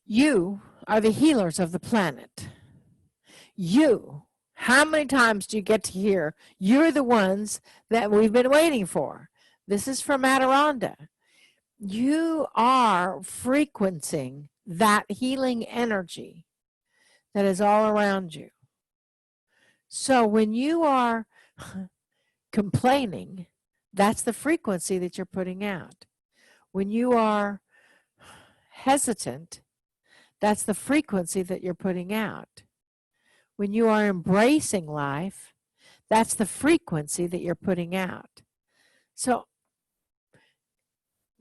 You are the healers of the planet. You, how many times do you get to hear, you're the ones that we've been waiting for? This is from Adironda. You are frequencing that healing energy that is all around you. So when you are complaining, that's the frequency that you're putting out. When you are hesitant, that's the frequency that you're putting out. When you are embracing life, that's the frequency that you're putting out. So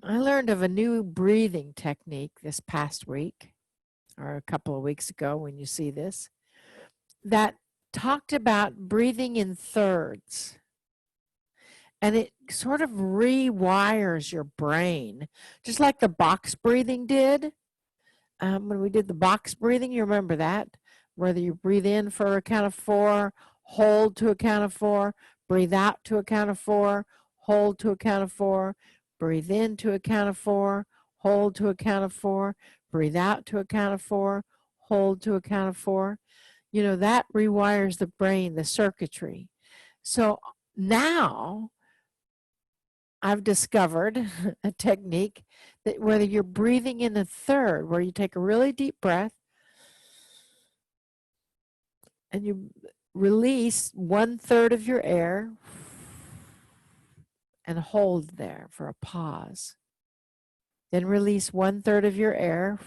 I learned of a new breathing technique this past week, or a couple of weeks ago when you see this, that talked about breathing in thirds. And it sort of rewires your brain, just like the box breathing did. When we did the box breathing, you remember that? Whether you breathe in for a count of 4, hold to a count of 4, breathe out to a count of 4, hold to a count of 4, breathe in to a count of 4, hold to a count of 4, breathe out to a count of 4, hold to a count of 4. You know, that rewires the brain, the circuitry. So now I've discovered a technique that whether you're breathing in a third, where you take a really deep breath and you release 1/3 of your air and hold there for a pause. Then release 1/3 of your air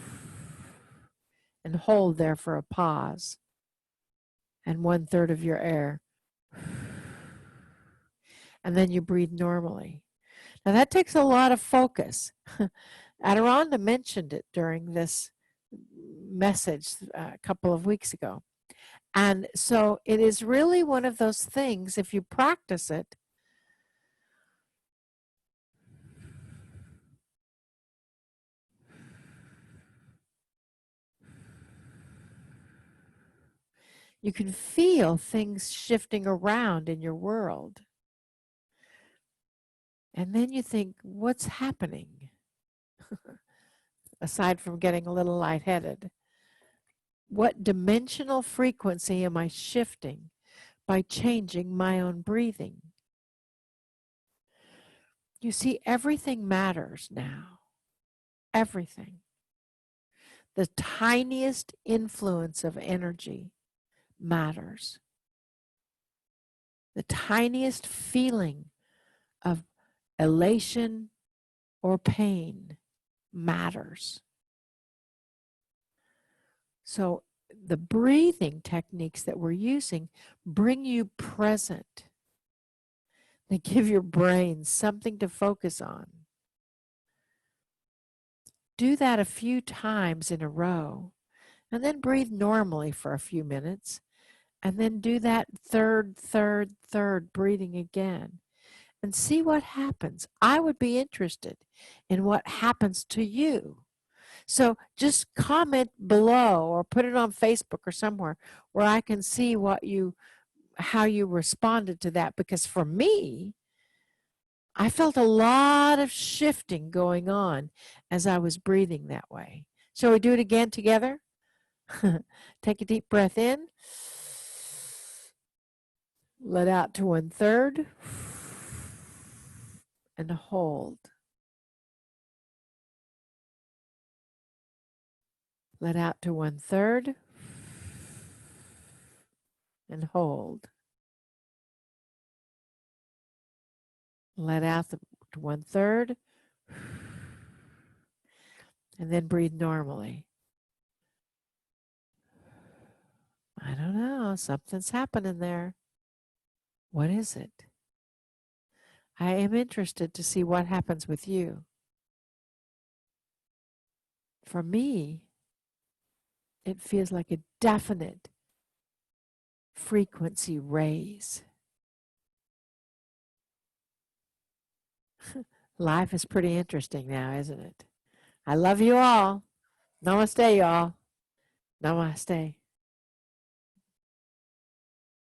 and hold there for a pause. And 1/3 of your air. And then you breathe normally. Now that takes a lot of focus. Adironda mentioned it during this message a couple of weeks ago. And so it is really one of those things, if you practice it, you can feel things shifting around in your world. And then you think, what's happening? Aside from getting a little lightheaded. What dimensional frequency am I shifting by changing my own breathing? You see, everything matters now. Everything. The tiniest influence of energy matters. The tiniest feeling of elation or pain matters. So the breathing techniques that we're using bring you present. They give your brain something to focus on. Do that a few times in a row, and then breathe normally for a few minutes, and then do that third breathing again, and see what happens. I would be interested in what happens to you. So just comment below or put it on Facebook or somewhere where I can see how you responded to that. Because for me, I felt a lot of shifting going on as I was breathing that way. Shall we do it again together? Take a deep breath in. Let out to 1/3 and hold. Let out to 1/3 and hold. Let out to 1/3 and then breathe normally. I don't know, something's happening there. What is it? I am interested to see what happens with you. For me, it feels like a definite frequency raise. Life is pretty interesting now, isn't it? I love you all. Namaste, y'all. Namaste.